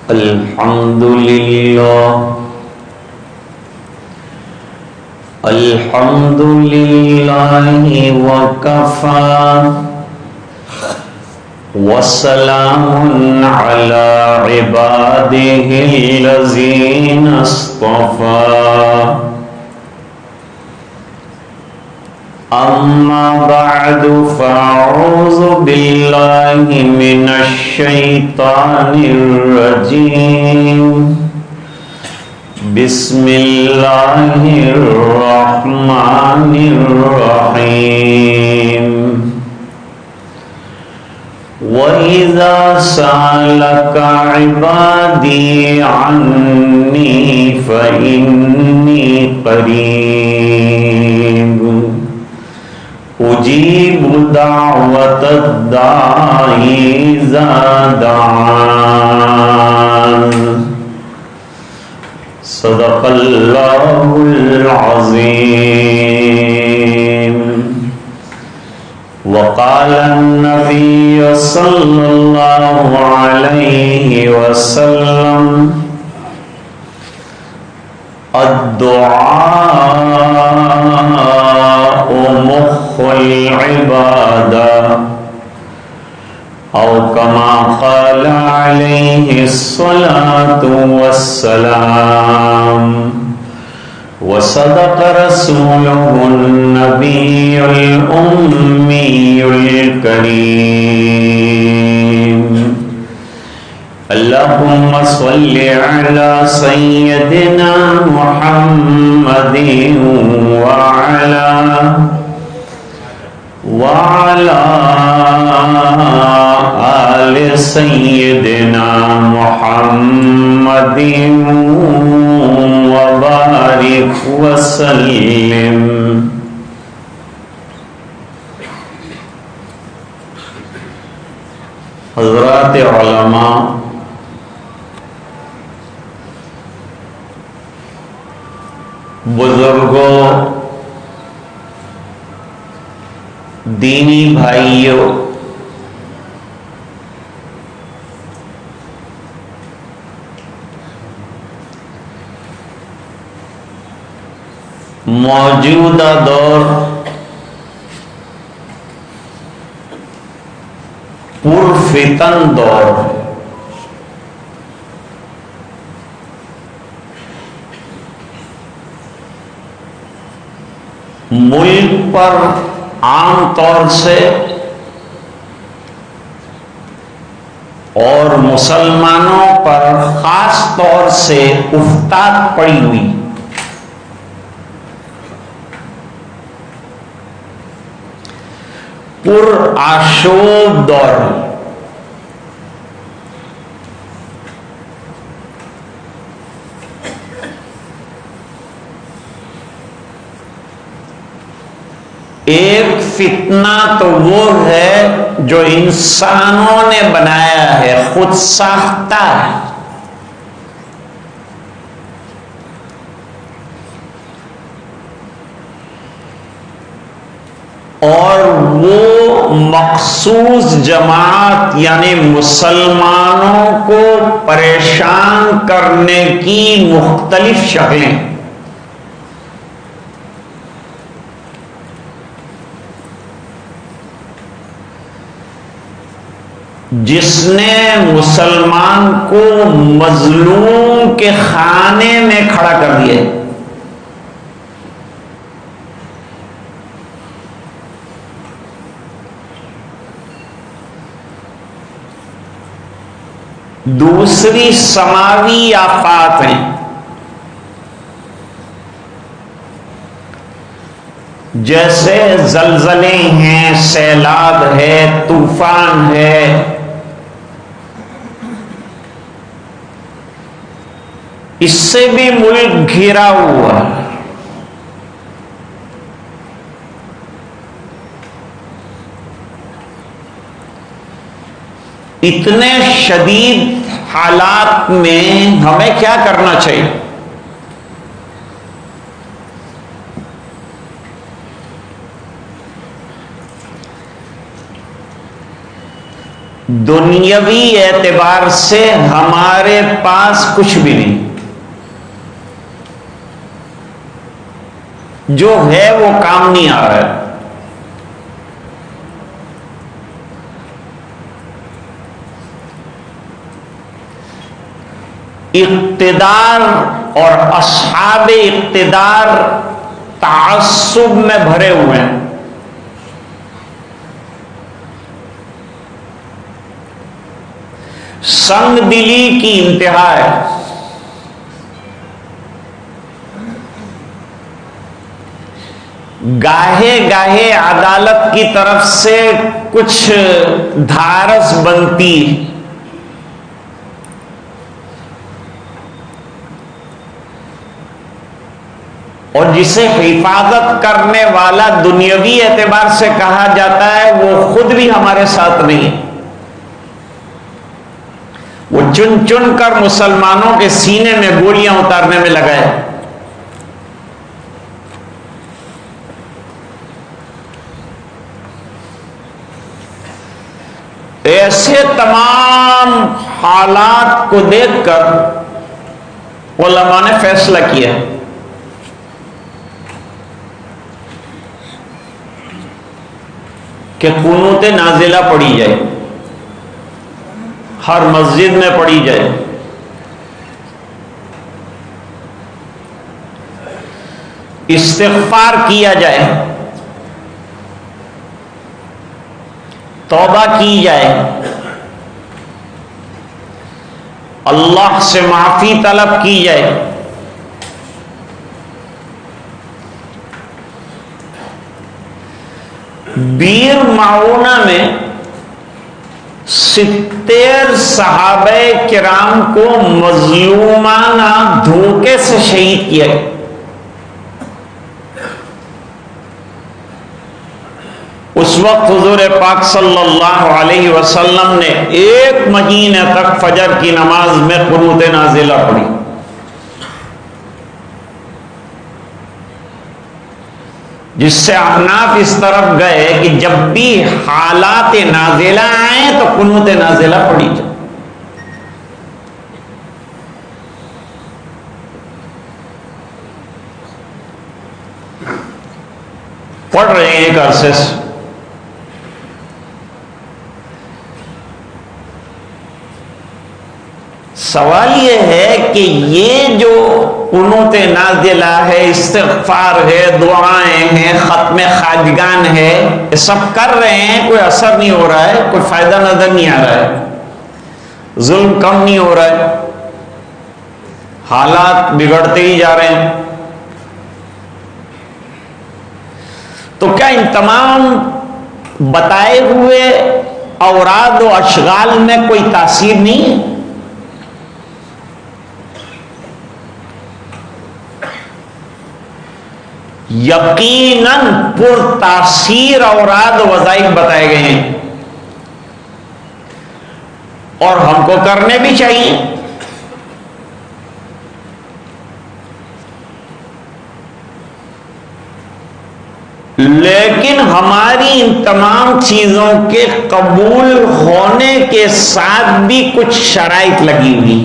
الحمد لله الحمد لله وكفى وسلام على عباده الذين اصطفى أما بعد فأعوذ بالله من الشيطان الرجيم بسم الله الرحمن الرحيم وَإِذَا سَأَلَكَ عِبَادِي عَنِّي فَإِنِّي قَرِيبٌ أُجِيبُ دَعْوَةَ الدَّاعِ إِذَا دَعَانِ صدق اللہ العظیم وقال النبی صلی اللہ علیہ وسلم الدعاء مخ العبادة او کما قال علیہ الصلاة والسلام وصدق رسوله النبی الأمی الکریم اللہم صل علی سیدنا محمد وعلى آل سیدنا محمد وبارک وسلم. حضرات علماء، بزرگوں، دینی بھائیوں، موجودہ دور پرفتن دور ہے. ملک پر عام طور سے اور مسلمانوں پر خاص طور سے افتاد پڑی ہوئی پر آشوب دور ہے. ایک فتنہ تو وہ ہے جو انسانوں نے بنایا ہے، خود ساختہ ہے، اور وہ مخصوص جماعت یعنی مسلمانوں کو پریشان کرنے کی مختلف شکلیں. جس نے مسلمان کو مظلوم کے خانے میں کھڑا کر دیا، دوسری سماوی آفات ہیں جیسے زلزلے ہیں، سیلاب ہے، طوفان ہے. اس سے بھی ملک گھرا ہوا. اتنے شدید حالات میں ہمیں کیا کرنا چاہیے؟ دنیاوی اعتبار سے ہمارے پاس کچھ بھی نہیں، جو ہے وہ کام نہیں آ رہا ہے۔ اقتدار اور اصحاب اقتدار تعصب میں بھرے ہوئے ہیں۔ سنگ دلی کی انتہا ہے۔ گاہے گاہے عدالت کی طرف سے کچھ دھارس بنتی، اور جسے حفاظت کرنے والا دنیاوی اعتبار سے کہا جاتا ہے وہ خود بھی ہمارے ساتھ نہیں، وہ چن چن کر مسلمانوں کے سینے میں گولیاں اتارنے میں لگا ہے۔ ایسے تمام حالات کو دیکھ کر علماء نے فیصلہ کیا کہ قنوت نازلہ پڑھی جائے، ہر مسجد میں پڑھی جائے، استغفار کیا جائے، توبہ کی جائے، اللہ سے معافی طلب کی جائے۔ بیر معونہ میں 70 صحابہ کرام کو مظلومانہ دھوکے سے شہید کیا گیا۔ اس وقت حضور پاک صلی اللہ علیہ وسلم نے 1 مہینے تک فجر کی نماز میں قنوت نازلہ پڑھی۔ جس سے احناف اس طرف گئے کہ جب بھی حالات نازلہ آئیں تو قنوت نازلہ پڑھی جائے۔ پڑھ رہے ہیں ایک عرصے سے۔ سوال یہ ہے کہ یہ جو قنوت نازلہ ہے، استغفار ہے، دعائیں ہیں، ختم خواجگان ہے، یہ سب کر رہے ہیں، کوئی اثر نہیں ہو رہا ہے، کوئی فائدہ نظر نہیں آ رہا ہے، ظلم کم نہیں ہو رہا ہے، حالات بگڑتے ہی جا رہے ہیں، تو کیا ان تمام بتائے ہوئے اوراد و اشغال میں کوئی تاثیر نہیں ہے؟ یقیناً پر تاثیر اوراد و وظائف بتائے گئے ہیں، اور ہم کو کرنے بھی چاہیے۔ لیکن ہماری ان تمام چیزوں کے قبول ہونے کے ساتھ بھی کچھ شرائط لگی ہوئی۔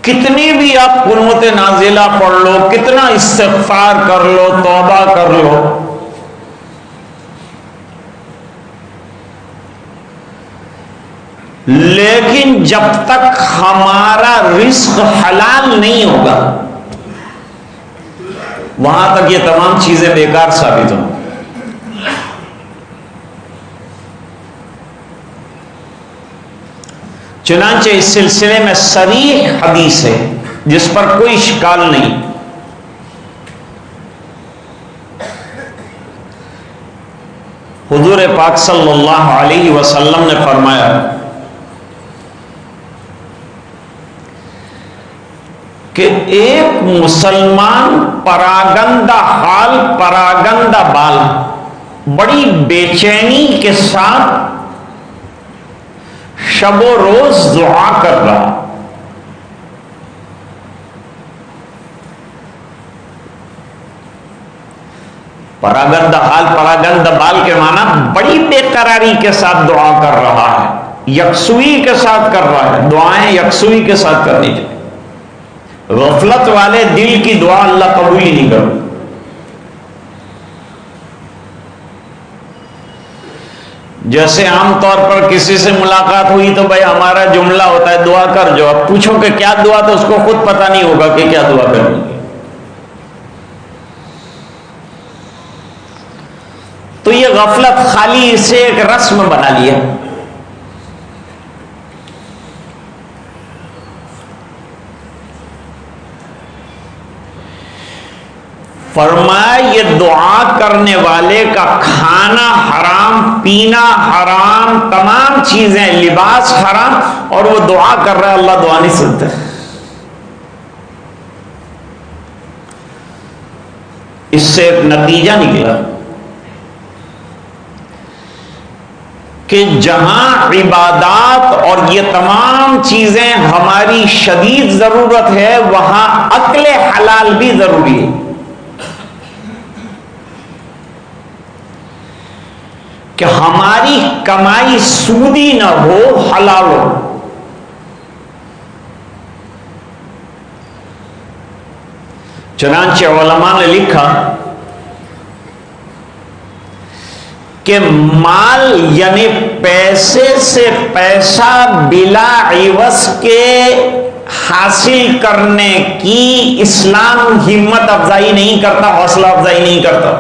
کتنی بھی آپ قنوت نازلہ پڑھ لو، کتنا استغفار کر لو، توبہ کر لو، لیکن جب تک ہمارا رزق حلال نہیں ہوگا وہاں تک یہ تمام چیزیں بیکار ثابت ہوں۔ چنانچہ اس سلسلے میں صریح حدیث ہے جس پر کوئی اشکال نہیں۔ حضور پاک صلی اللہ علیہ وسلم نے فرمایا کہ ایک مسلمان پراگندہ حال، پراگندہ بال، بڑی بے چینی کے ساتھ شب و روز دعا کر رہا، پراگند حال، پراگند بال کے معنی بڑی بے قراری کے ساتھ دعا کر رہا ہے، یکسوئی کے ساتھ کر رہا ہے. دعائیں یکسوئی کے ساتھ کرنی چاہیے. غفلت والے دل کی دعا اللہ قبول ہی نہیں کرتا. جیسے عام طور پر کسی سے ملاقات ہوئی تو بھائی ہمارا جملہ ہوتا ہے دعا کر جو. اب پوچھو کہ کیا دعا، تو اس کو خود پتہ نہیں ہوگا کہ کیا دعا کرنی ہے. تو یہ غفلت خالی اسے ایک رسم بنا لیا. فرمایا یہ دعا کرنے والے کا کھانا حرام، پینا حرام، تمام چیزیں، لباس حرام، اور وہ دعا کر رہا ہے، اللہ دعا نہیں سنتا. اس سے ایک نتیجہ نکلا کہ جہاں عبادات اور یہ تمام چیزیں ہماری شدید ضرورت ہے، وہاں اکل حلال بھی ضروری ہے. کہ ہماری کمائی سودی نہ ہو، حلال ہو. چنانچہ علماء نے لکھا کہ مال یعنی پیسے سے پیسہ بلا عوض کے حاصل کرنے کی اسلام ہمت افزائی نہیں کرتا، حوصلہ افزائی نہیں کرتا.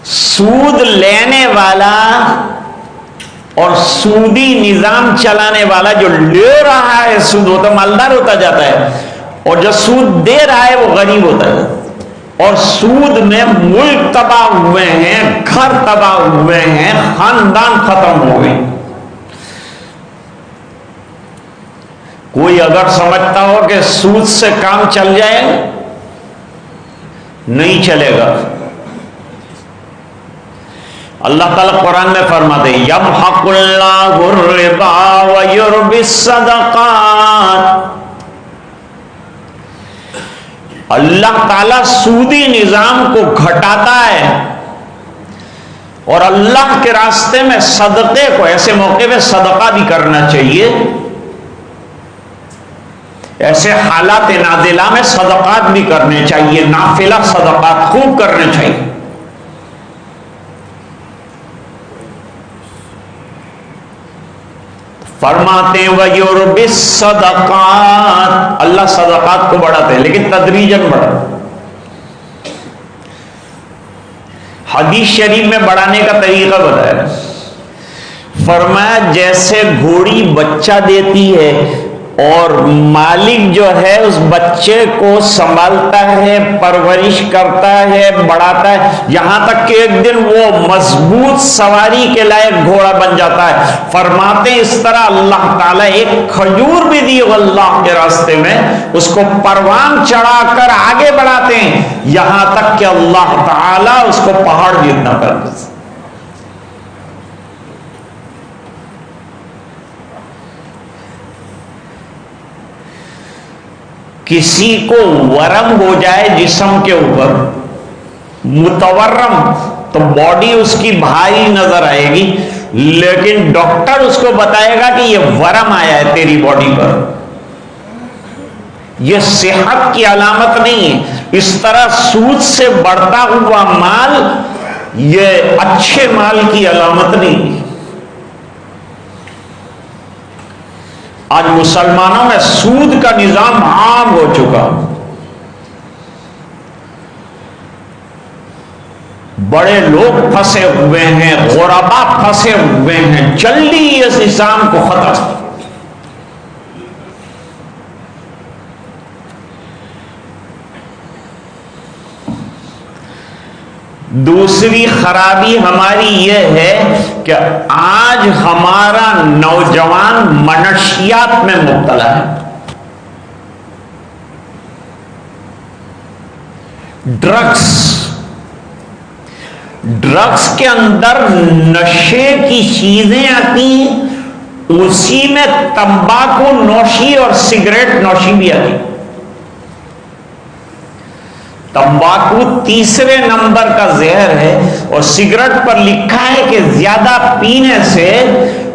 سود لینے والا اور سودی نظام چلانے والا جو لے رہا ہے سود، وہ تو مالدار ہوتا جاتا ہے، اور جو سود دے رہا ہے وہ غریب ہوتا ہے. اور سود میں ملک تباہ ہوئے ہیں، گھر تباہ ہوئے ہیں، خاندان ختم ہو گئے. کوئی اگر سمجھتا ہو کہ سود سے کام چل جائے، نہیں چلے گا. اللہ تعالیٰ قرآن میں فرماتے ہیں یمحق اللہ الربا ویربی الصدقات. اللہ تعالیٰ سودی نظام کو گھٹاتا ہے، اور اللہ کے راستے میں صدقے کو، ایسے موقع میں صدقہ بھی کرنا چاہیے. ایسے حالات نازلہ میں صدقات بھی کرنے چاہیے، نافلہ صدقات خوب کرنے چاہیے. فرماتے ہیں وَيُرْبِ الصَّدَقَاتِ، اللہ صدقات کو بڑھاتے ہیں لیکن تدریجاً بڑھاتے ہیں. حدیث شریف میں بڑھانے کا طریقہ بتایا. فرمایا جیسے گھوڑی بچہ دیتی ہے اور مالک جو ہے اس بچے کو سنبھالتا ہے، پرورش کرتا ہے، بڑھاتا ہے، یہاں تک کہ ایک دن وہ مضبوط سواری کے لائق گھوڑا بن جاتا ہے. فرماتے ہیں اس طرح اللہ تعالیٰ ایک کھجور بھی دی اللہ کے راستے میں، اس کو پروان چڑھا کر آگے بڑھاتے ہیں، یہاں تک کہ اللہ تعالیٰ اس کو پہاڑ جتنا کر دیتے. کسی کو ورم ہو جائے جسم کے اوپر، متورم، تو باڈی اس کی بھاری نظر آئے گی، لیکن ڈاکٹر اس کو بتائے گا کہ یہ ورم آیا ہے تیری باڈی پر، یہ صحت کی علامت نہیں ہے. اس طرح سود سے بڑھتا ہوا مال یہ اچھے مال کی علامت نہیں ہے. آج مسلمانوں میں سود کا نظام عام ہو چکا، بڑے لوگ پھنسے ہوئے ہیں، غربا پھنسے ہوئے ہیں. جلدی اس نظام کو ختم. دوسری خرابی ہماری یہ ہے کہ آج ہمارا نوجوان منشیات میں مبتلا ہے. ڈرگس کے اندر نشے کی چیزیں آتی ہیں، اسی میں تمباکو نوشی اور سگریٹ نوشی بھی آتی. تمباکو تیسرے نمبر کا زہر ہے، اور سگریٹ پر لکھا ہے کہ زیادہ پینے سے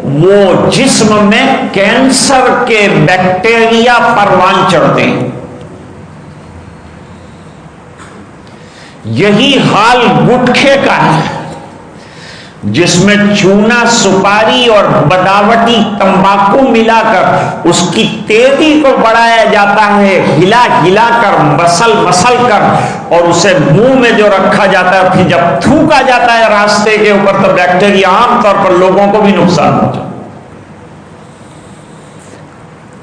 وہ جسم میں کینسر کے بیکٹیریا پروان چڑھتے ہیں۔ یہی حال گٹکھے کا ہے، جس میں چونا، سپاری اور بناوٹی تمباکو ملا کر اس کی تیزی کو بڑھایا جاتا ہے، ہلا ہلا کر، مسل مسل کر، اور اسے منہ میں جو رکھا جاتا ہے، پھر جب تھوکا جاتا ہے راستے کے اوپر تو بیکٹیریا عام طور پر لوگوں کو بھی نقصان پہنچاتا ہے۔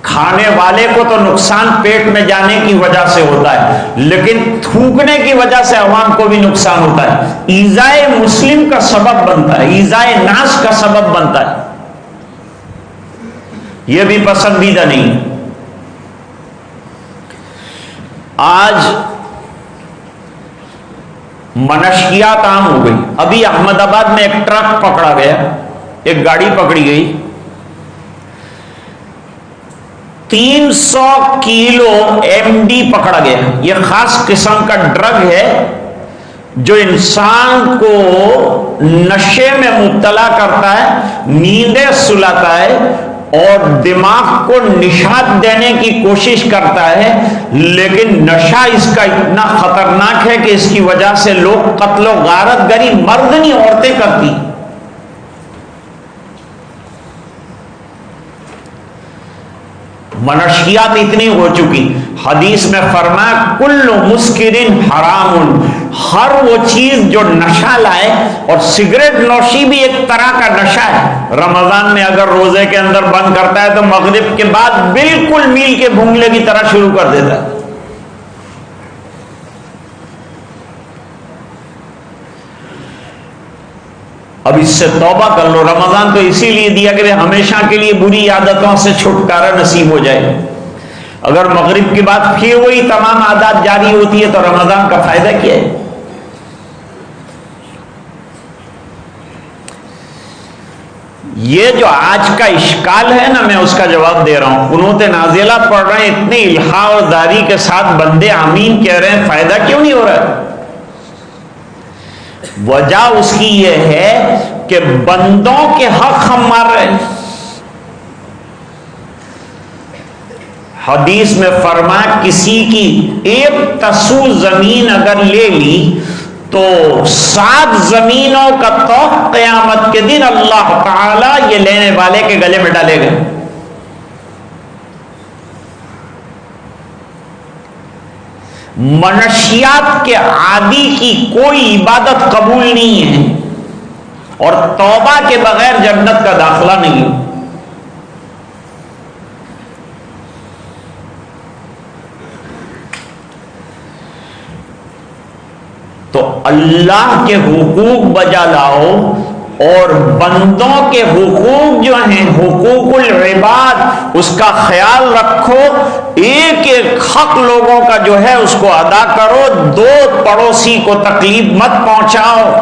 کھانے والے کو تو نقصان پیٹ میں جانے کی وجہ سے ہوتا ہے، لیکن تھوکنے کی وجہ سے عوام کو بھی نقصان ہوتا ہے، ایذائے مسلم کا سبب بنتا ہے، ایذائے ناس کا سبب بنتا ہے۔ یہ بھی پسندیدہ نہیں۔ آج منشیات عام ہو گئی۔ ابھی احمد آباد میں ایک ٹرک پکڑا گیا، ایک گاڑی پکڑی گئی، 300 کیلو ایم ڈی پکڑا گیا۔ یہ خاص قسم کا ڈرگ ہے جو انسان کو نشے میں مبتلا کرتا ہے، نیندیں سلاتا ہے اور دماغ کو نشاط دینے کی کوشش کرتا ہے، لیکن نشہ اس کا اتنا خطرناک ہے کہ اس کی وجہ سے لوگ قتل و غارت گری مرد نہیں عورتیں کرتی۔ منشیات اتنی ہو چکی، حدیث میں فرمایا کل مسکرن حرام، ہر وہ چیز جو نشہ لائے، اور سگریٹ نوشی بھی ایک طرح کا نشہ ہے۔ رمضان میں اگر روزے کے اندر بند کرتا ہے تو مغرب کے بعد بالکل میل کے بھونگلے کی طرح شروع کر دیتا ہے۔ اب اس سے توبہ کر لو، رمضان تو اسی لیے دیا کہ ہمیشہ کے لیے بری عادتوں سے چھٹکارا نصیب ہو جائے۔ اگر مغرب کے بعد پھر وہی تمام عادات جاری ہوتی ہے تو رمضان کا فائدہ کیا ہے؟ یہ جو آج کا اشکال ہے نا، میں اس کا جواب دے رہا ہوں۔ قنوت نازلہ پڑھ رہے ہیں، اتنے الہا اور داری کے ساتھ بندے آمین کہہ رہے ہیں، فائدہ کیوں نہیں ہو رہا ہے؟ وجہ اس کی یہ ہے کہ بندوں کے حق ہم مار رہے ہیں۔ حدیث میں فرمایا کسی کی ایک تسو زمین اگر لے لی تو 7 زمینوں کا توق قیامت کے دن اللہ تعالی یہ لینے والے کے گلے میں ڈالے گا۔ منشیات کے عادی کی کوئی عبادت قبول نہیں ہے، اور توبہ کے بغیر جنت کا داخلہ نہیں۔ تو اللہ کے حقوق بجا لاؤ، اور بندوں کے حقوق جو ہیں، حقوق العباد، اس کا خیال رکھو۔ ایک ایک حق لوگوں کا جو ہے اس کو ادا کرو۔ 2 پڑوسی کو تکلیف مت پہنچاؤ،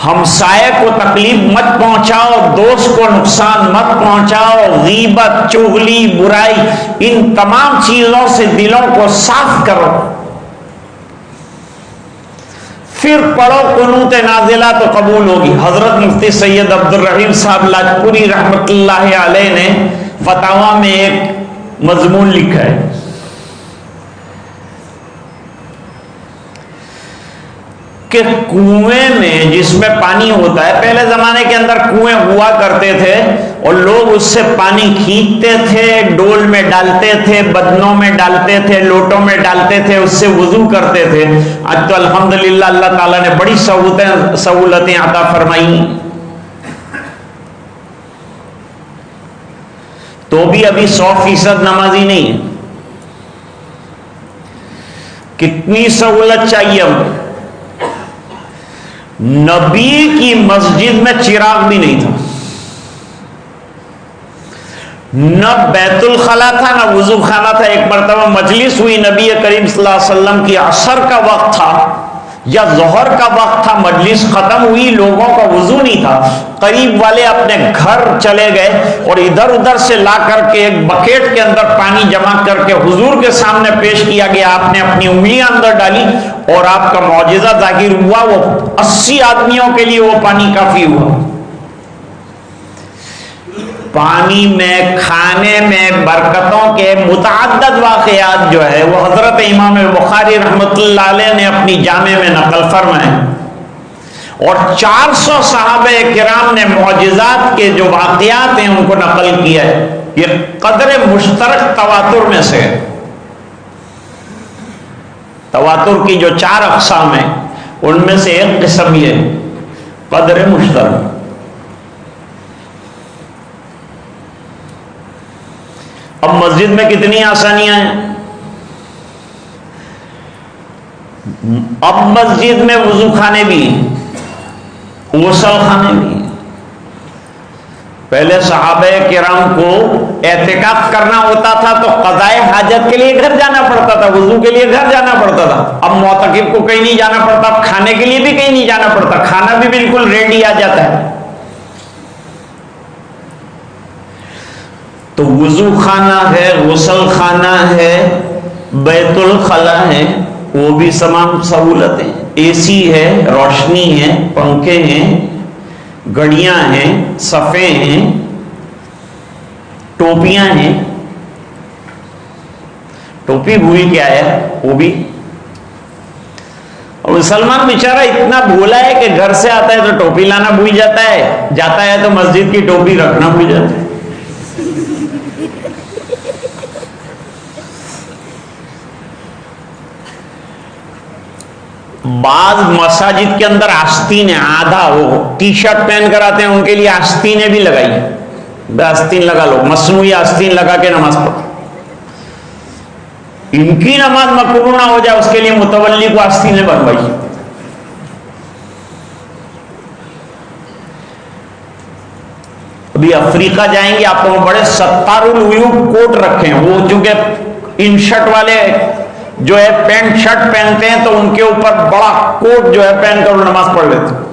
ہمسائے کو تکلیف مت پہنچاؤ، دوست کو نقصان مت پہنچاؤ، غیبت، چغلی، برائی، ان تمام چیزوں سے دلوں کو صاف کرو۔ پھر پڑھو قنوت نازلہ تو قبول ہوگی۔ حضرت مفتی سید عبد الرحیم صاحب لاجپوری رحمت اللہ علیہ نے فتاوی میں ایک مضمون لکھا ہے کہ کنویں میں جس میں پانی ہوتا ہے، پہلے زمانے کے اندر کنویں ہوا کرتے تھے اور لوگ اس سے پانی کھینچتے تھے، ڈول میں ڈالتے تھے، بدنوں میں ڈالتے تھے، لوٹوں میں ڈالتے تھے، اس سے وضو کرتے تھے۔ آج تو الحمدللہ اللہ تعالیٰ نے بڑی سہولتیں عطا فرمائی، تو بھی ابھی 100% نمازی نہیں ہے۔ کتنی سہولت چاہیے ہم؟ نبی کی مسجد میں چراغ بھی نہیں تھا، نہ بیت الخلا تھا، نہ وضو خانہ تھا۔ ایک مرتبہ مجلس ہوئی، نبی کریم صلی اللہ علیہ وسلم کی عصر کا وقت تھا، یا ظہر کا وقت تھا، مجلس ختم ہوئی، لوگوں کا وضو نہیں تھا، قریب والے اپنے گھر چلے گئے اور ادھر ادھر سے لا کر کے ایک بکیٹ کے اندر پانی جمع کر کے حضور کے سامنے پیش کیا گیا، آپ نے اپنی انگلیاں اندر ڈالی اور آپ کا معجزہ ظاہر ہوا، وہ 80 آدمیوں کے لیے وہ پانی کافی ہوا۔ پانی میں، کھانے میں برکتوں کے متعدد واقعات جو ہے وہ حضرت امام بخاری رحمۃ اللہ علیہ نے اپنی جامع میں نقل فرمائے، اور 400 صحابہ کرام نے معجزات کے جو واقعات ہیں ان کو نقل کیا ہے۔ یہ قدر مشترک تواتر میں سے ہے۔ تواتر کی جو 4 اقسام ہیں ان میں سے ایک قسم یہ قدر مشترک۔ اب مسجد میں کتنی آسانیاں ہیں، اب مسجد میں وضو خانے بھی، غسل خانے بھی۔ پہلے صحابہ کرام کو اعتکاف کرنا ہوتا تھا تو قضائے حاجت کے لیے گھر جانا پڑتا تھا، وضو کے لیے گھر جانا پڑتا تھا۔ اب معتکف کو کہیں نہیں جانا پڑتا، اب کھانے کے لیے بھی کہیں نہیں جانا پڑتا، کھانا بھی بالکل ریڈی آ جاتا ہے۔ تو وضو خانہ ہے، غسل خانہ ہے، بیت الخلا ہے، وہ بھی تمام سہولتیں، اے سی ہے، روشنی ہے، پنکھے ہیں، گھڑیاں ہیں، صفے ہیں، ٹوپیاں ہیں۔ ٹوپی بھول کیا ہے وہ بھی، اور مسلمان بیچارہ اتنا بھولا ہے کہ گھر سے آتا ہے تو ٹوپی لانا بھول جاتا ہے، جاتا ہے تو مسجد کی ٹوپی رکھنا بھول جاتا ہے۔ بعض مساجد کے اندر آستین ہے، آدھا وہ ٹی شرٹ پہن کر آتے ہیں ان کے لیے آستینیں بھی لگائی، آستین لگا لو، مصنوعی آستین لگا کے نماز پڑھو۔ ان کی نماز مقبول نہ ہو جائے اس کے لیے متولی کو آستینیں بنوائی۔ ابھی افریقہ جائیں گے آپ کو بڑے ستار العیوب کوٹ رکھے ہیں، وہ چونکہ ان شرٹ والے جو ہے پینٹ شرٹ پہنتے ہیں تو ان کے اوپر بڑا کوٹ جو ہے پہن کر وہ نماز پڑھ لیتے ہیں۔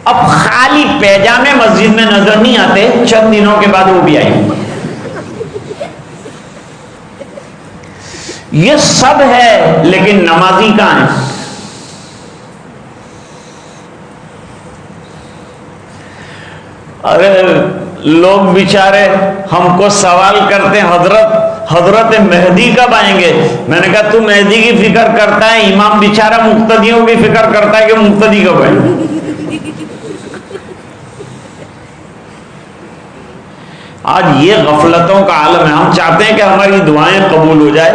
اب خالی پیجامے مسجد میں نظر نہیں آتے، چند دنوں کے بعد وہ بھی آئیں گے۔ یہ سب ہے لیکن نمازی کہاں ہے؟ ارے لوگ بیچارے ہم کو سوال کرتے ہیں حضرت مہدی کب آئیں گے؟ میں نے کہا تو مہدی کی فکر کرتا ہے، امام بیچارہ مقتدیوں کی فکر کرتا ہے کہ مقتدی کب آئیں گے۔ آج یہ غفلتوں کا عالم ہے۔ ہم چاہتے ہیں کہ ہماری دعائیں قبول ہو جائے،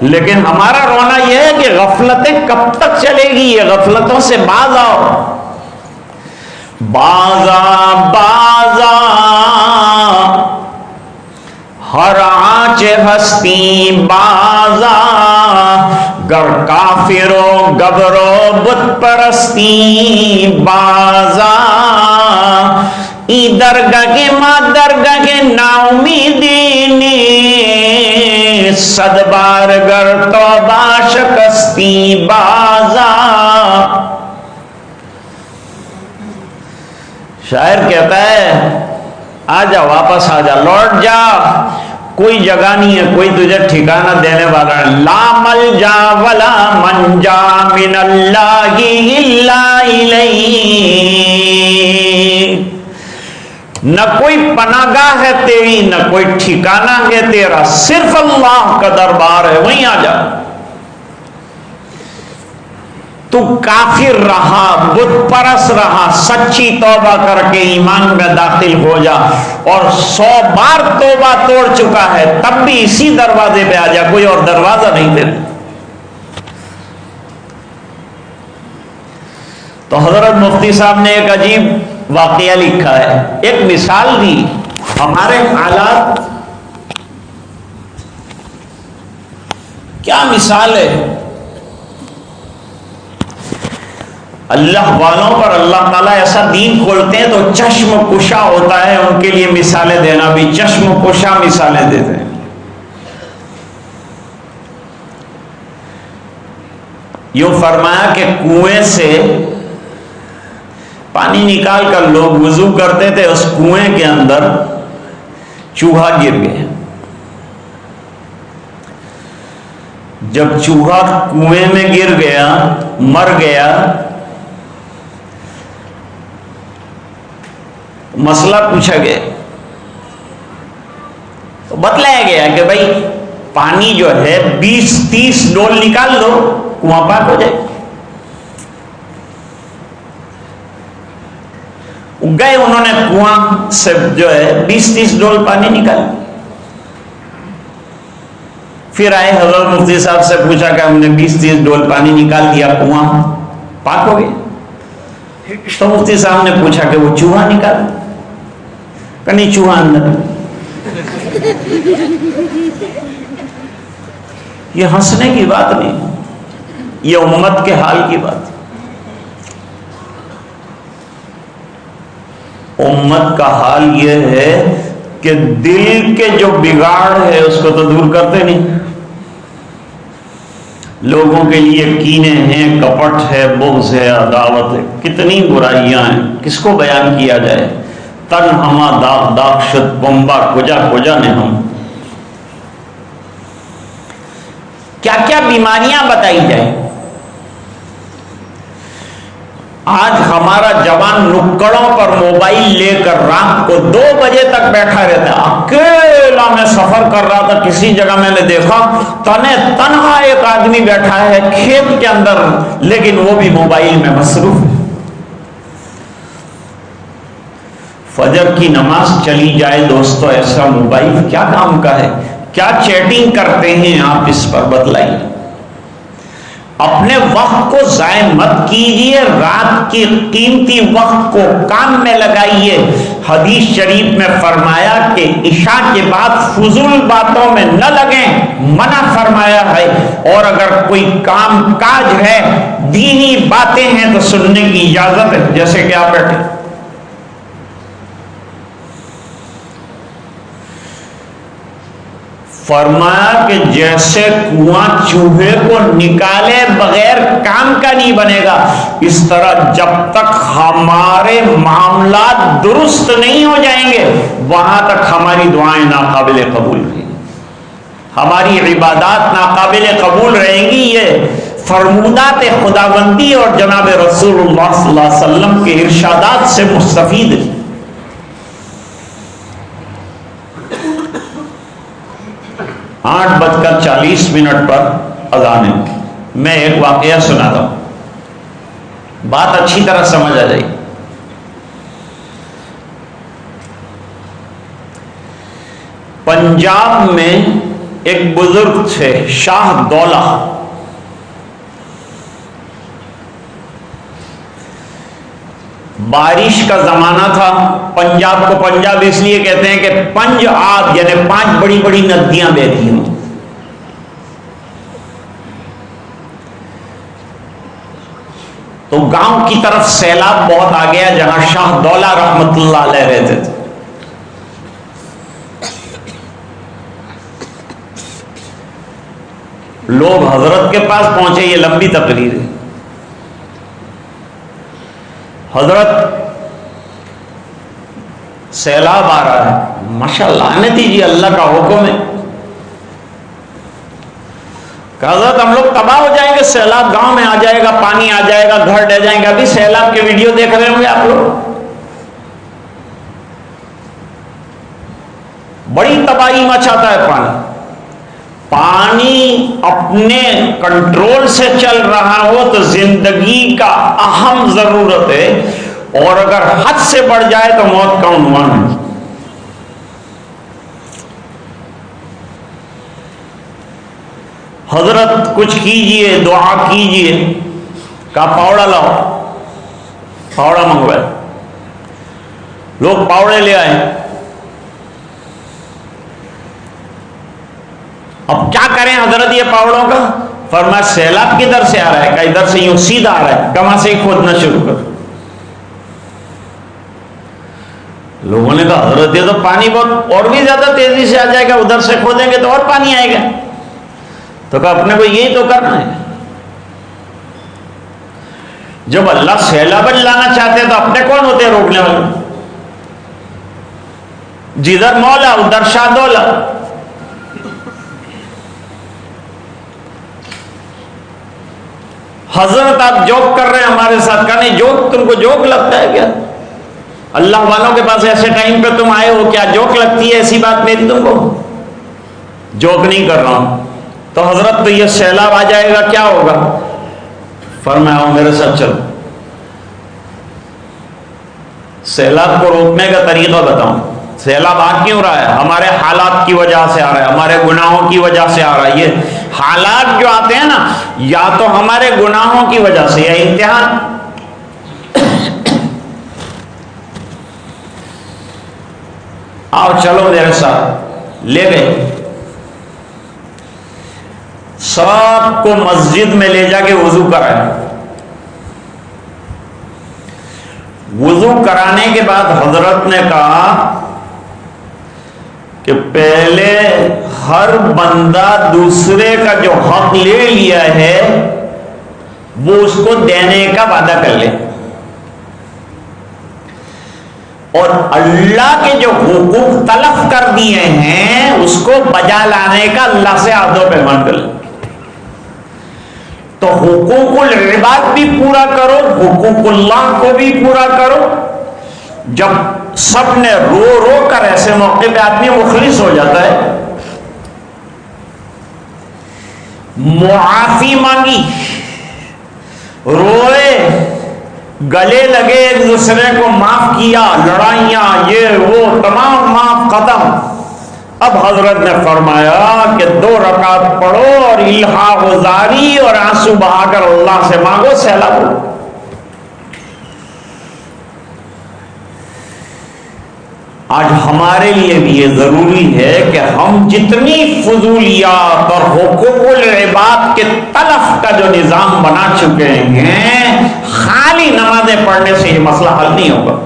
لیکن ہمارا رونا یہ ہے کہ غفلتیں کب تک چلے گی؟ یہ غفلتوں سے باز آؤ، بازا بازا ہر آنچ ہستی بازا، گر کافرو گبرو بت پرستی بازا، ای درگاہ کے ماں درگاہ کے نا امیدی نے، صد بار گر توبہ شکستی بازا۔ شاعر کہتا ہے آ جا، واپس آ جا، لوٹ جا، کوئی جگہ نہیں ہے، کوئی تجھے ٹھکانہ دینے والا ہے۔ لا ملجا ولا منجا من اللہ الا الیہ، نہ کوئی پناہ گاہ ہے تیری، نہ کوئی ٹھکانہ ہے تیرا، صرف اللہ کا دربار ہے، وہیں آ جا۔ تو کافر رہا، بت پرست رہا، سچی توبہ کر کے ایمان میں داخل ہو جا، اور 100 بار توبہ توڑ چکا ہے تب بھی اسی دروازے پہ آ جا، کوئی اور دروازہ نہیں دے۔ تو حضرت مفتی صاحب نے ایک عجیب واقعہ لکھا ہے، ایک مثال دی۔ ہمارے حالات کیا مثال ہے؟ اللہ والوں پر اللہ تعالیٰ ایسا دین کھولتے ہیں تو چشم کشا ہوتا ہے، ان کے لیے مثالیں دینا بھی چشم کشا مثالیں دیتے ہیں۔ یوں فرمایا کہ کنویں سے پانی نکال کر لوگ وضو کرتے تھے، اس کنویں کے اندر چوہا گر گیا۔ جب چوہا کنویں میں گر گیا، مر گیا، مسئلہ پوچھا گیا تو بتلایا گیا کہ بھائی پانی جو ہے 20-30 ڈول نکال دو، کنواں پاک ہو جائے۔ گئے انہوں نے کنواں سے جو ہے 20-30 ڈول پانی نکال، پھر آئے حضرت مفتی صاحب سے پوچھا کہ ہم نے 20-30 ڈول پانی نکال دیا، کنواں پاک ہو گیا۔ تو مفتی صاحب نے پوچھا کہ وہ چوہا نکال، کہ نہیں چوہا اندر۔ یہ ہنسنے کی بات نہیں، یہ امت کے حال کی بات ہے۔ امت کا حال یہ ہے کہ دل کے جو بگاڑ ہے اس کو تو دور کرتے نہیں۔ لوگوں کے لیے کینے ہیں، کپٹ ہے، بغض ہے، عداوت ہے، کتنی برائیاں ہیں، کس کو بیان کیا جائے۔ تن ہما داغ داغ شد بمبا کجا کجا نے ہم، کیا کیا بیماریاں بتائی جائیں۔ آج ہمارا جوان نکڑوں پر موبائل لے کر رات کو 2 بجے تک بیٹھا رہتا ہے۔ اکیلا میں سفر کر رہا تھا، کسی جگہ میں نے دیکھا تنہا ایک آدمی بیٹھا ہے کھیت کے اندر، لیکن وہ بھی موبائل میں مصروف ہے۔ فجر کی نماز چلی جائے دوستو، ایسا موبائل کیا کام کا ہے؟ کیا چیٹنگ کرتے ہیں آپ؟ اس پر بتلائیے۔ اپنے وقت کو ضائع مت کیجیے، رات کی قیمتی وقت کو کام میں لگائیے۔ حدیث شریف میں فرمایا کہ عشاء کے بعد فضول باتوں میں نہ لگیں، منع فرمایا ہے۔ اور اگر کوئی کام کاج ہے، دینی باتیں ہیں تو سننے کی اجازت ہے، جیسے کہ آپ بیٹھے۔ فرمایا کہ جیسے کنواں چوہے کو نکالے بغیر کام کا نہیں بنے گا، اس طرح جب تک ہمارے معاملات درست نہیں ہو جائیں گے وہاں تک ہماری دعائیں ناقابل قبول رہیں گی، ہماری عبادات ناقابل قبول رہیں گی۔ یہ فرمودات خداوندی اور جناب رسول اللہ صلی اللہ علیہ وسلم کے ارشادات سے مستفید ہے۔ 8:40 پر اذان ہے۔ میں ایک واقعہ سناتا ہوں، بات اچھی طرح سمجھ آ جائے۔ پنجاب میں ایک بزرگ تھے شاہ دولہ، بارش کا زمانہ تھا۔ پنجاب کو پنجاب اس لیے کہتے ہیں کہ پنج آب یعنی 5 بڑی بڑی ندیاں بہتی ہوں۔ تو گاؤں کی طرف سیلاب بہت آ گیا جہاں شاہ دولہ رحمت اللہ علیہ رہتے تھے۔ لوگ حضرت کے پاس پہنچے، یہ لمبی تقریر ہے۔ حضرت سیلاب آ رہا ہے، ماشاءاللہ آنے دیجیے، اللہ کا حکم ہے۔ کہ حضرت ہم لوگ تباہ ہو جائیں گے، سیلاب گاؤں میں آ جائے گا، پانی آ جائے گا، گھر ڈہ جائیں گے۔ ابھی سیلاب کے ویڈیو دیکھ رہے ہوں گے آپ لوگ، بڑی تباہی مچاتا ہے پانی۔ پانی اپنے کنٹرول سے چل رہا ہو تو زندگی کا اہم ضرورت ہے، اور اگر حد سے بڑھ جائے تو موت کا عنوان ہے۔ حضرت کچھ کیجئے، دعا کیجئے۔ کہا پاوڑا لاؤ، پاوڑا منگوائے، لوگ پاوڑے لے آئے۔ اب کیا کریں حضرت یہ پاوڑوں کا؟ فرمایا سیلاب کدھر سے آ رہا ہے؟ کہ ادھر سے یوں سیدھا آ رہا ہے، کہاں سے ہی کھودنا شروع کر۔ لوگوں نے کہا حضرت یہ تو پانی بہت اور بھی زیادہ تیزی سے آ جائے گا، ادھر سے کھودیں گے تو اور پانی آئے گا۔ تو کہا اپنے کو یہی تو کرنا ہے، جب اللہ سیلاب لانا چاہتے تو اپنے کون ہوتے ہیں روکنے والے؟ جدھر مولا ادھر شاہ دولا. حضرت آپ جوک کر رہے ہیں ہمارے ساتھ، کہا نہیں جوک تم کو جوک لگتا ہے کیا؟ اللہ والوں کے پاس ایسے ٹائم پہ تم آئے ہو، کیا جوک لگتی ہے ایسی بات میری تم کو؟ جوک نہیں کر رہا ہوں. تو حضرت تو یہ سیلاب آ جائے گا کیا ہوگا؟ فرمایا آؤ میرے ساتھ چلو. سیلاب کو روکنے کا طریقہ بتاؤں. سیلاب آ کیوں رہا ہے؟ ہمارے حالات کی وجہ سے آ رہا ہے، ہمارے گناہوں کی وجہ سے آ رہا ہے. یہ حالات جو آتے ہیں نا، یا تو ہمارے گناہوں کی وجہ سے یا امتحان. آؤ چلو میرے ساتھ. لے گئے سب کو مسجد میں لے جا کے وضو کرائے. وضو کرانے کے بعد حضرت نے کہا کہ پہلے ہر بندہ دوسرے کا جو حق لے لیا ہے وہ اس کو دینے کا وعدہ کر لے، اور اللہ کے جو حقوق تلف کر دیے ہیں اس کو بجا لانے کا اللہ سے عہد و پیمان کر لے. تو حقوق العباد بھی پورا کرو، حقوق اللہ کو بھی پورا کرو. جب سب نے رو رو کر، ایسے موقع پہ آدمی مخلص ہو جاتا ہے، معافی مانگی، روئے، گلے لگے، ایک دوسرے کو معاف کیا، لڑائیاں یہ وہ تمام معاف ختم. اب حضرت نے فرمایا کہ 2 رکعت پڑھو اور الحاح و زاری اور آنسو بہا کر اللہ سے مانگو سیلاب ہو. آج ہمارے لیے بھی یہ ضروری ہے کہ ہم جتنی فضولیات اور حقوق العباد کے تلف کا جو نظام بنا چکے ہیں، خالی نمازیں پڑھنے سے یہ مسئلہ حل نہیں ہوگا.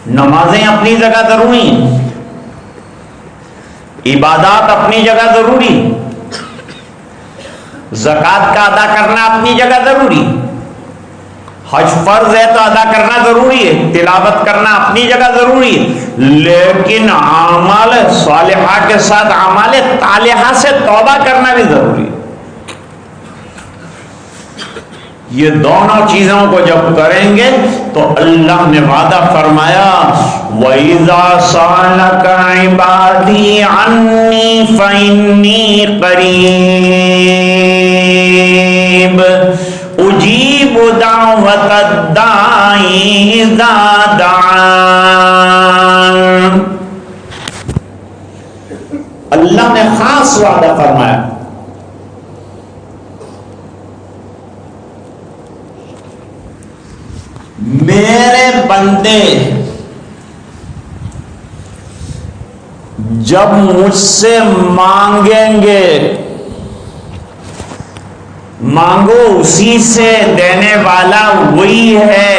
نمازیں اپنی جگہ ضروری ہیں، عبادات اپنی جگہ ضروری، زکوٰۃ کا ادا کرنا اپنی جگہ ضروری، حج فرض ہے تو ادا کرنا ضروری ہے، تلاوت کرنا اپنی جگہ ضروری ہے، لیکن اعمال صالحہ کے ساتھ اعمال طالحہ سے توبہ کرنا بھی ضروری ہے. یہ دونوں چیزوں کو جب کریں گے تو اللہ نے وعدہ فرمایا وَإِذَا سَأَلَكَ عِبَادِي عَنِّي فَإِنِّي قَرِيبٌ أُجِيبُ دَعْوَةَ الدَّاعِ إِذَا دَعَانِ. اللہ نے خاص وعدہ فرمایا. میرے بندے جب مجھ سے مانگیں گے، مانگو اسی سے، دینے والا وہی ہے.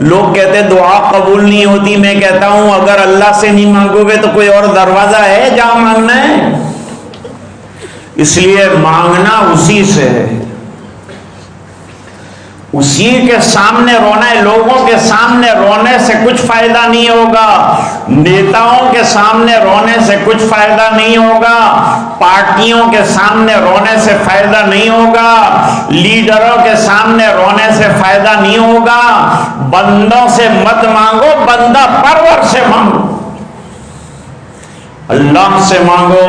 لوگ کہتے دعا قبول نہیں ہوتی، میں کہتا ہوں اگر اللہ سے نہیں مانگو گے تو کوئی اور دروازہ ہے جہاں مانگنا ہے؟ اس لیے مانگنا اسی سے ہے، اسی کے سامنے رونا ہے. لوگوں کے سامنے رونے سے کچھ فائدہ نہیں ہوگا، نیتاؤں کے سامنے رونے سے کچھ فائدہ نہیں ہوگا، پارٹیوں کے سامنے رونے سے فائدہ نہیں ہوگا، لیڈروں کے سامنے رونے سے فائدہ نہیں ہوگا. بندوں سے مت مانگو، بندہ پرور سے مانگو، اللہ سے مانگو،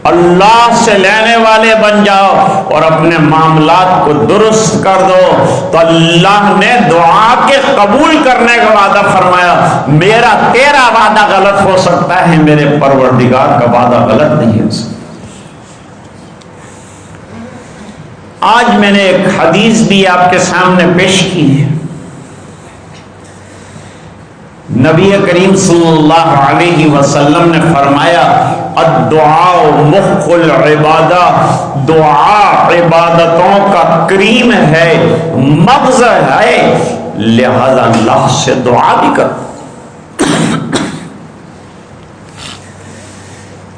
اللہ سے لینے والے بن جاؤ اور اپنے معاملات کو درست کر دو. تو اللہ نے دعا کے قبول کرنے کا وعدہ فرمایا. میرا تیرا وعدہ غلط ہو سکتا ہے، میرے پروردگار کا وعدہ غلط نہیں ہو سکتا. آج میں نے ایک حدیث بھی آپ کے سامنے پیش کی ہے. نبی کریم صلی اللہ علیہ وسلم نے فرمایا الدعاء مخ العبادہ، دعا عبادتوں کا کریم ہے، مغز ہے، لہذا اللہ سے دعا بھی کرو.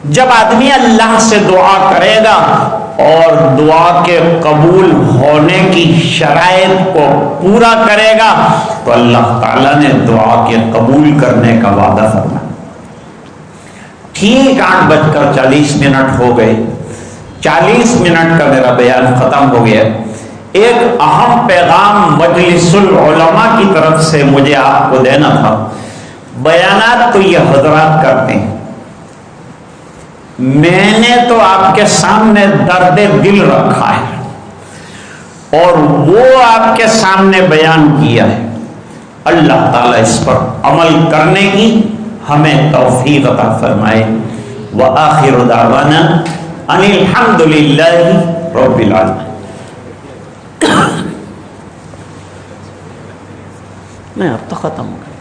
جب آدمی اللہ سے دعا کرے گا اور دعا کے قبول ہونے کی شرائط کو پورا کرے گا تو اللہ تعالیٰ نے دعا کے قبول کرنے کا وعدہ فرمایا۔ ٹھیک 8:40 ہو گئے، 40 منٹ کا میرا بیان ختم ہو گیا۔ ایک اہم پیغام مجلس العلماء کی طرف سے مجھے آپ کو دینا تھا۔ بیانات تو یہ حضرات کرتے ہیں، میں نے تو آپ کے سامنے درد دل رکھا ہے اور وہ آپ کے سامنے بیان کیا ہے۔ اللہ تعالیٰ اس پر عمل کرنے کی ہمیں توفیق عطا فرمائے۔ وآخر دعوانا ان الحمد للہ رب العالمین۔ میں اب تو ختم ہو گیا۔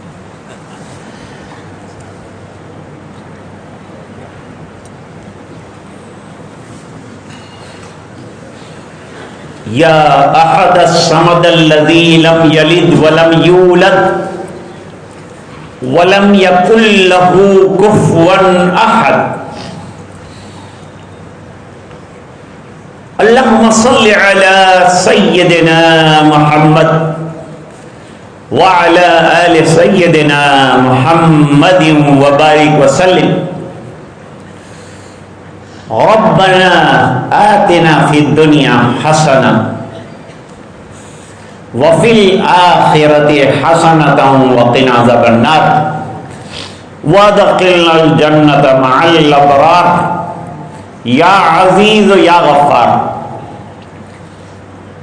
یا احد الصمد الذی لم یلد ولم یولد ولم یکن له کفوا احد۔ اللہم صل علی سیدنا محمد وعلى آل سيدنا محمد وبارك وسلم۔ ربنا آتنا في الدنيا حسنة وفي الآخرة حسنة وقنا عذاب النار وادخلنا الجنة مع الأبرار يا عزيز يا غفار۔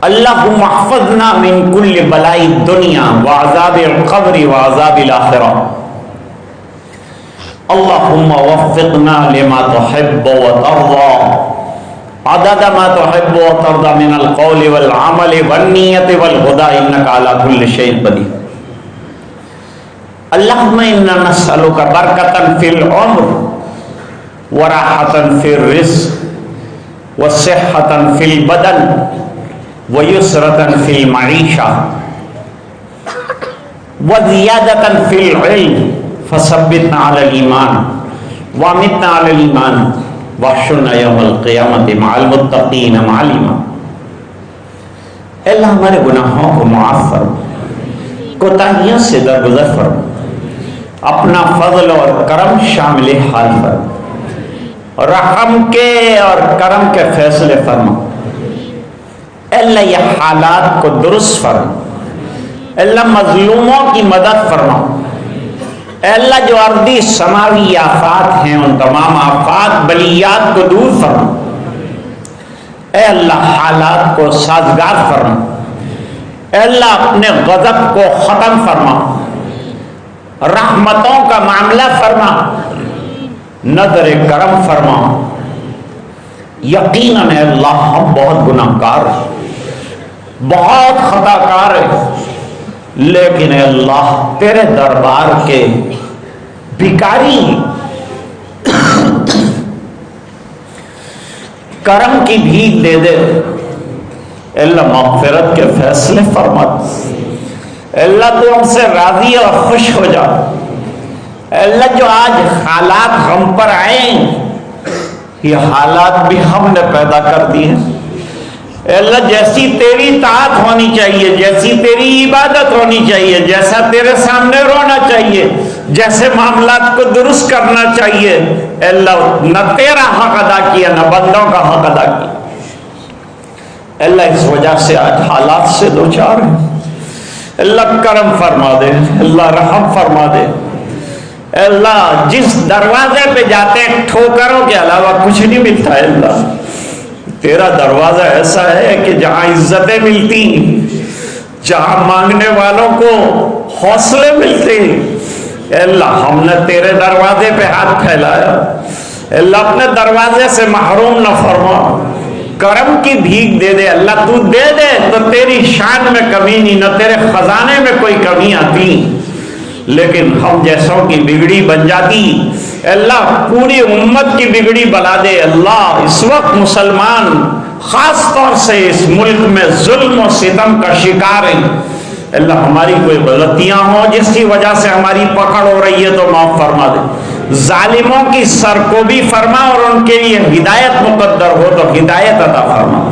اللہم احفظنا من کل بلاء الدنیا وعذاب القبر وعذاب الآخرہ۔ اللہم وفقنا لما تحب وترضى عدد ما تحب وترضى من القول والعمل والنیت والهدى انک علی کل شیء قدیر۔ اللہم انا نسألک برکۃ فی العمر وراحۃ فی الرزق وصحۃ فی البدن وَيُسْرَةً فِي الْمَعِيشَةِ وَزِيَادَةً فِي الْعِلْمِ فَثَبِّتْنَا عَلَى الْإِيمَانِ وَأَمِتْنَا عَلَى الْإِيمَانِ وَاحْشُرْنَا يَوْمَ الْقِيَامَةِ مَعَ الْمُتَّقِينَ مَعَ الْإِيمَانِ۔ اللہ ہمارے گناہوں کو معاف فرما، کوتاہیوں سے درگزر فرما، اپنا فضل اور کرم شامل حال فرما، رحم کے اور کرم کے فیصلے فرما۔ اللہ یہ حالات کو درست فرما، اللہ مظلوموں کی مدد فرما، اللہ جو ارضی سماوی آفات ہیں ان تمام آفات بلیات کو دور فرما۔ اے اللہ حالات کو سازگار فرما، اے اللہ اپنے غضب کو ختم فرما، رحمتوں کا معاملہ فرما، نظر کرم فرما۔ یقیناً اے اللہ ہم بہت گناہ گار ہیں، بہت خطا کار ہے، لیکن اے اللہ تیرے دربار کے بھکاری کرم کی بھیک دے دے۔ اے اللہ مغفرت کے فیصلے فرما، اے اللہ تو ہم سے راضی اور خوش ہو جا۔ اے اللہ جو آج حالات ہم پر آئے یہ حالات بھی ہم نے پیدا کر دی ہیں۔ اے اللہ جیسی تیری طاعت ہونی چاہیے، جیسی تیری عبادت ہونی چاہیے، جیسا تیرے سامنے رونا چاہیے، جیسے معاملات کو درست کرنا چاہیے، اے اللہ نہ تیرا حق ادا کیا نہ بندوں کا حق ادا کیا۔ اے اللہ اس وجہ سے آج حالات سے دوچار ہیں، اللہ کرم فرما دے، اللہ رحم فرما دے۔ اے اللہ جس دروازے پہ جاتے ہیں ٹھوکروں کے علاوہ کچھ نہیں ملتا ہے، اللہ تیرا دروازہ ایسا ہے کہ جہاں عزتیں ملتی، جہاں مانگنے والوں کو حوصلے ملتے۔ اے اللہ ہم نے تیرے دروازے پہ ہاتھ پھیلایا، اے اللہ اپنے دروازے سے محروم نہ فرما، کرم کی بھیک دے دے۔ اللہ تو دے دے تو تیری شان میں کمی نہیں، نہ تیرے خزانے میں کوئی کمی آتی، لیکن ہم جیسوں کی بگڑی بن جاتی۔ اللہ پوری امت کی بگڑی بنا دے۔ اللہ اس وقت مسلمان خاص طور سے اس ملک میں ظلم و ستم کا شکار ہیں۔ اللہ ہماری کوئی غلطیاں ہوں جس کی وجہ سے ہماری پکڑ ہو رہی ہے تو معاف فرما دے، ظالموں کی سرکوبی فرما اور ان کے لیے ہدایت مقدر ہو تو ہدایت عطا فرما۔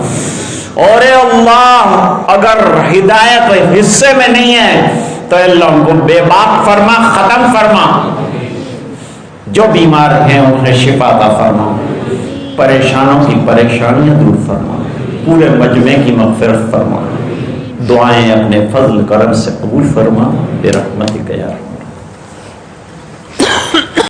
اور اے اللہ اگر ہدایت حصے میں نہیں ہے تو اللہ ان کو بے باک فرما، ختم فرما۔ جو بیمار ہیں انہیں شفا عطا فرما، پریشانوں کی پریشانیاں دور فرما، پورے مجمع کی مغفرت فرما، دعائیں اپنے فضل کرم سے قبول فرما برحمتک یا ارحم۔